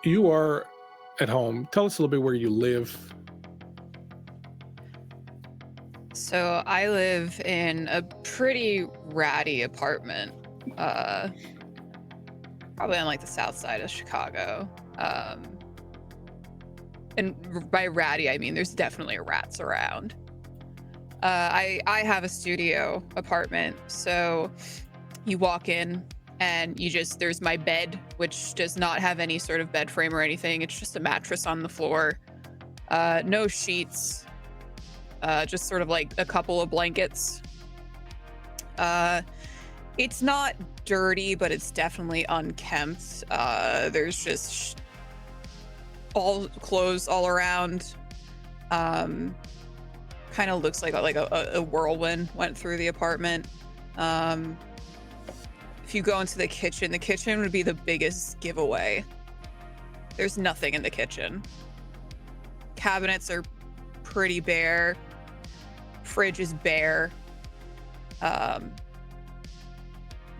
you are at home. Tell us a little bit where you live. So I live in a pretty ratty apartment, probably on like the south side of Chicago. And by ratty, I mean there's definitely rats around. I have a studio apartment, so you walk in and there's my bed, which does not have any sort of bed frame or anything. It's just a mattress on the floor, no sheets. Just sort of like a couple of blankets. It's not dirty, but it's definitely unkempt. There's just all clothes all around. Kind of looks like a whirlwind went through the apartment. If you go into the kitchen would be the biggest giveaway. There's nothing in the kitchen. Cabinets are pretty bare. Fridge is bare.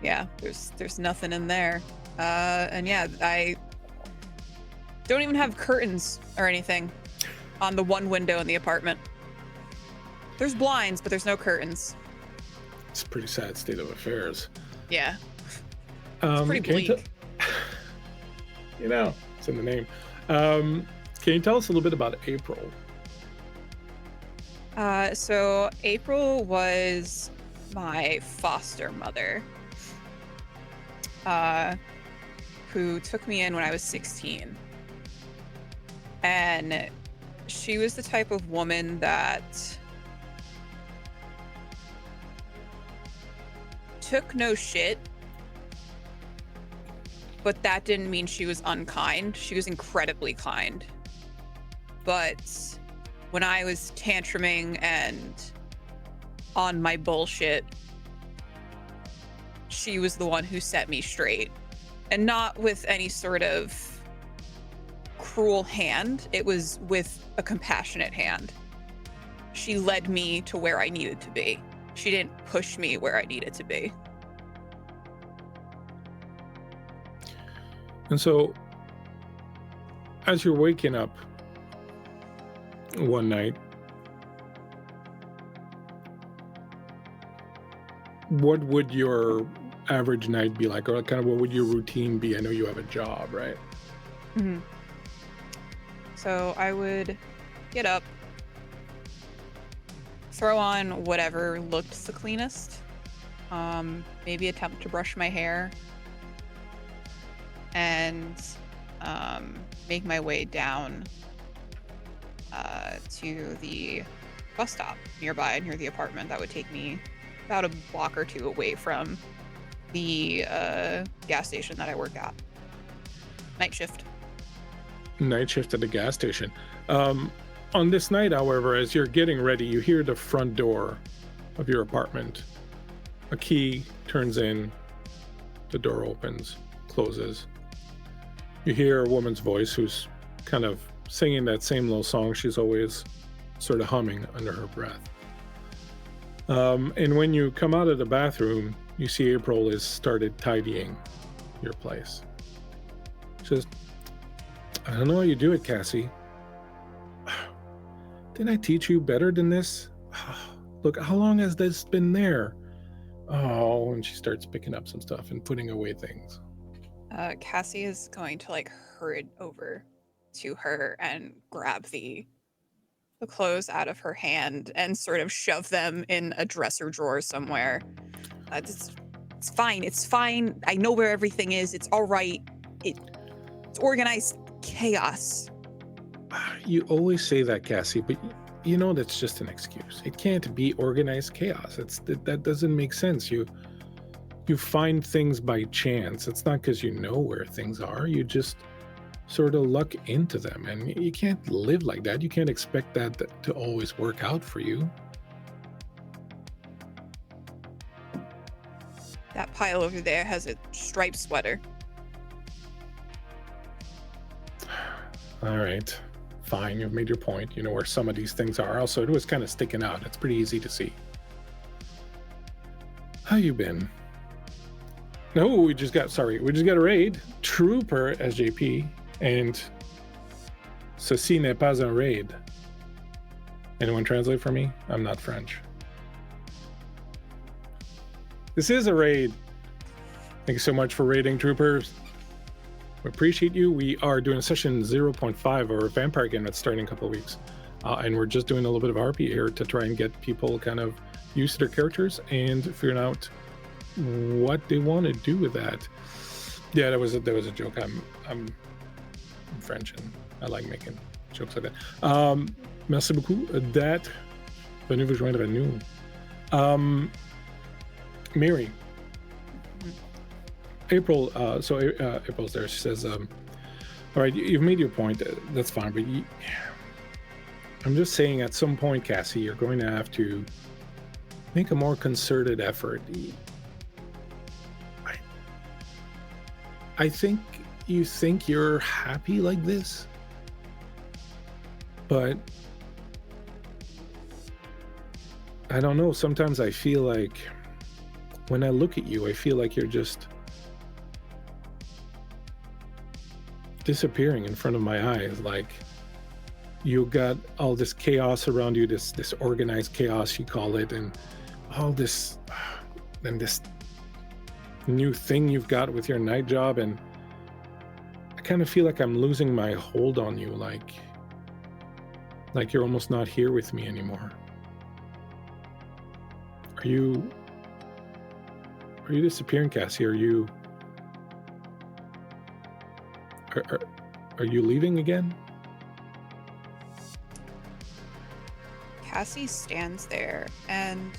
Yeah, there's nothing in there. And yeah, I don't even have curtains or anything on the one window in the apartment. There's blinds, but there's no curtains. It's a pretty sad state of affairs. Yeah. It's pretty bleak. It's in the name. Can you tell us a little bit about April? So April was my foster mother, who took me in when I was 16. And she was the type of woman that took no shit, but that didn't mean she was unkind. She was incredibly kind. But when I was tantruming and on my bullshit, she was the one who set me straight. And not with any sort of cruel hand. It was with a compassionate hand. She led me to where I needed to be. She didn't push me where I needed to be. And so, as you're waking up one night, what would your average night be like, or kind of what would your routine be? I know you have a job, right? Mm-hmm. So I would get up, throw on whatever looked the cleanest, maybe attempt to brush my hair, and make my way down to the bus stop nearby, near the apartment. That would take me about a block or two away from the gas station that I work at. Night shift. Night shift at the gas station. On this night, however, as you're getting ready, you hear the front door of your apartment. A key turns in, the door opens, closes. You hear a woman's voice who's kind of singing that same little song she's always sort of humming under her breath. And when you come out of the bathroom, you see April has started tidying your place. She says, "I don't know how you do it, Cassie. Didn't I teach you better than this? Look, how long has this been there?" Oh, and she starts picking up some stuff and putting away things. Cassie is going to hurry over to her and grab the clothes out of her hand and sort of shove them in a dresser drawer somewhere. It's fine. It's fine. I know where everything is. It's all right. It's organized chaos. You always say that, Cassie, but you know that's just an excuse. It can't be organized chaos. That doesn't make sense. You find things by chance. It's not because you know where things are. You just sort of luck into them, and you can't live like that. You can't expect that to always work out for you. That pile over there has a striped sweater. All right, fine. You've made your point. You know where some of these things are. Also, it was kind of sticking out. It's pretty easy to see. How you been? No, we just got a raid. Trooper SJP And ceci n'est pas un raid. Anyone translate for me? I'm not French. This is a raid. Thank you so much for raiding, troopers. We appreciate you. We are doing session 0.5 of our vampire game that's starting in a couple of weeks. And we're just doing a little bit of RP here to try and get people kind of used to their characters and figuring out what they want to do with that. Yeah, that was a joke. I'm French and I like making jokes like that. Merci beaucoup. That venez vous joindre à nous. Mary. April, April's there. She says, all right, you've made your point. That's fine, but I'm just saying at some point, Cassie, you're going to have to make a more concerted effort. I think you think you're happy like this, but I don't know. Sometimes I feel like when I look at you, I feel like you're just disappearing in front of my eyes. Like you got all this chaos around you, this organized chaos you call it, and all this and this new thing you've got with your night job, and I kind of feel like I'm losing my hold on you, like you're almost not here with me anymore. Are you disappearing, Cassie? Are you leaving again? Cassie stands there and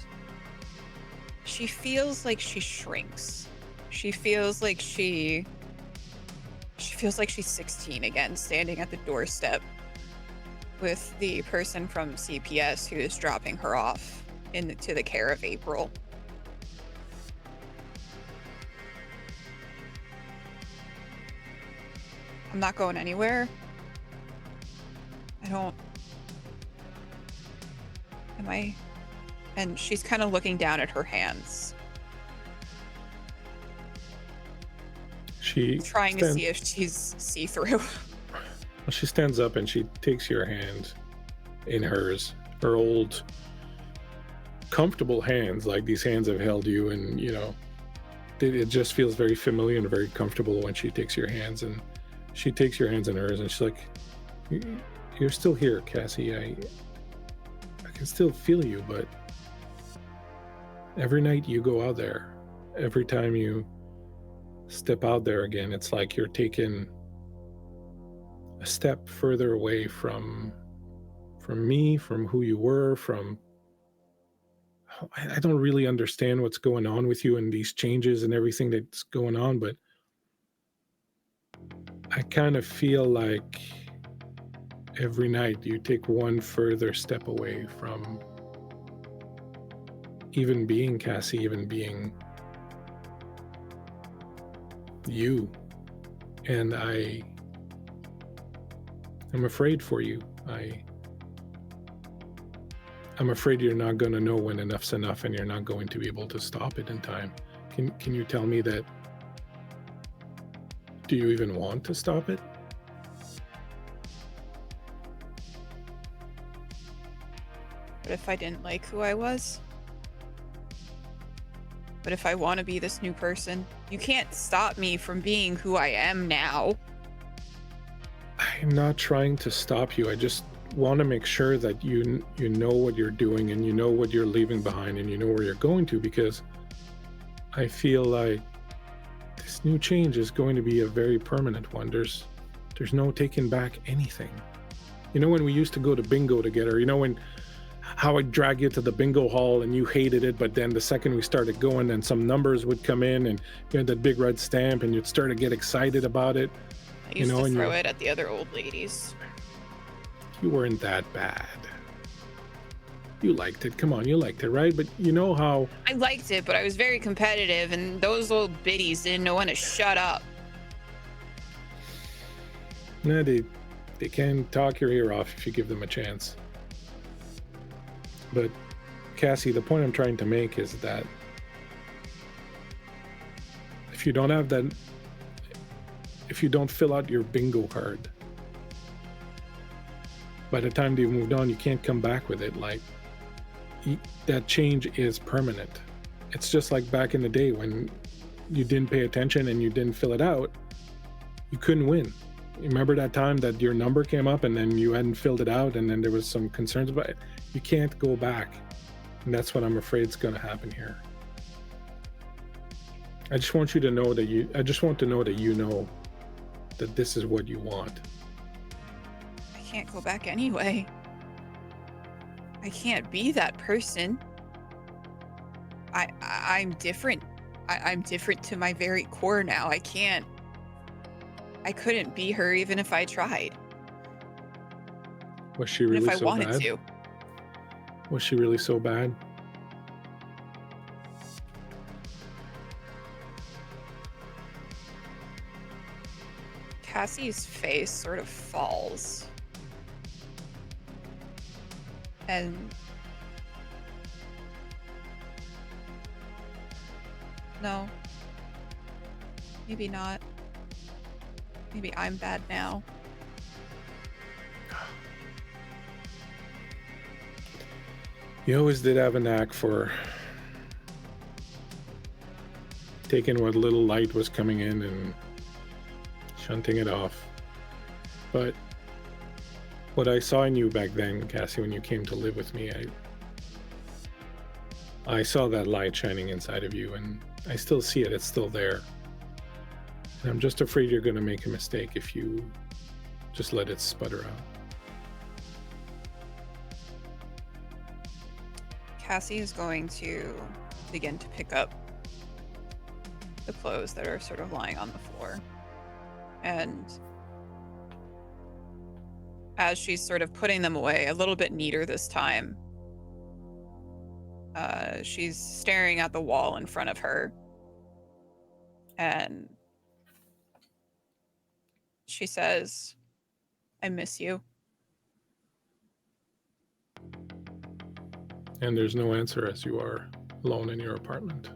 she feels like she shrinks. She feels like she's 16 again, standing at the doorstep with the person from CPS who is dropping her off to the care of April. I'm not going anywhere. Am I? And she's kind of looking down at her hands. She's trying to see if she's see-through. Well, she stands up and she takes your hand in hers. Her old, comfortable hands, like these hands have held you, and it just feels very familiar and very comfortable when she takes your hands. And she takes your hands in hers, and she's like, "You're still here, Cassie. I can still feel you, but every night you go out there, every time you step out there again, it's like you're taking a step further away from me, from who you were, from I don't really understand what's going on with you and these changes and everything that's going on, but I kind of feel like every night you take one further step away from even being Cassie, even being you. And I'm afraid for you. I'm afraid you're not going to know when enough's enough, and you're not going to be able to stop it in time. Can you tell me that? Do you even want to stop it? But if I didn't like who I was? But if I want to be this new person? You can't stop me from being who I am now. I'm not trying to stop you. I just want to make sure that you know what you're doing, and you know what you're leaving behind, and you know where you're going to, because I feel like this new change is going to be a very permanent one. There's no taking back anything. When we used to go to bingo together, how I'd drag you to the bingo hall and you hated it, but then the second we started going, then some numbers would come in and you had that big red stamp and you'd start to get excited about it. I used to throw it at the other old ladies. You weren't that bad. You liked it. Come on, you liked it, right? But you know how... I liked it, but I was very competitive, and those old biddies didn't know when to shut up. Nah, they can talk your ear off if you give them a chance. But, Cassie, the point I'm trying to make is that if you don't have that... if you don't fill out your bingo card, by the time they've moved on, you can't come back with it. Like, that change is permanent. It's just like back in the day when you didn't pay attention and you didn't fill it out, you couldn't win. You remember that time that your number came up and then you hadn't filled it out and then there was some concerns about it? You can't go back. And that's what I'm afraid is going to happen here. I just want you to know that you know that this is what you want. I can't go back anyway. I can't be that person. I'm different. I'm different to my very core now. I couldn't be her even if I tried. Was she really even if I so wanted bad? to. Was she really so bad? Cassie's face sort of falls. And no. Maybe not. Maybe I'm bad now. You always did have a knack for taking what little light was coming in and shunting it off. But what I saw in you back then, Cassie, when you came to live with me, I saw that light shining inside of you, and I still see it. It's still there. And I'm just afraid you're going to make a mistake if you just let it sputter out. Cassie is going to begin to pick up the clothes that are sort of lying on the floor. And as she's sort of putting them away, a little bit neater this time, she's staring at the wall in front of her. And she says, "I miss you." And there's no answer as you are alone in your apartment,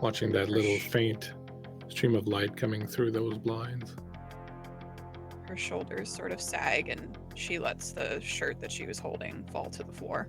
watching that little faint stream of light coming through those blinds. Her shoulders sort of sag and she lets the shirt that she was holding fall to the floor.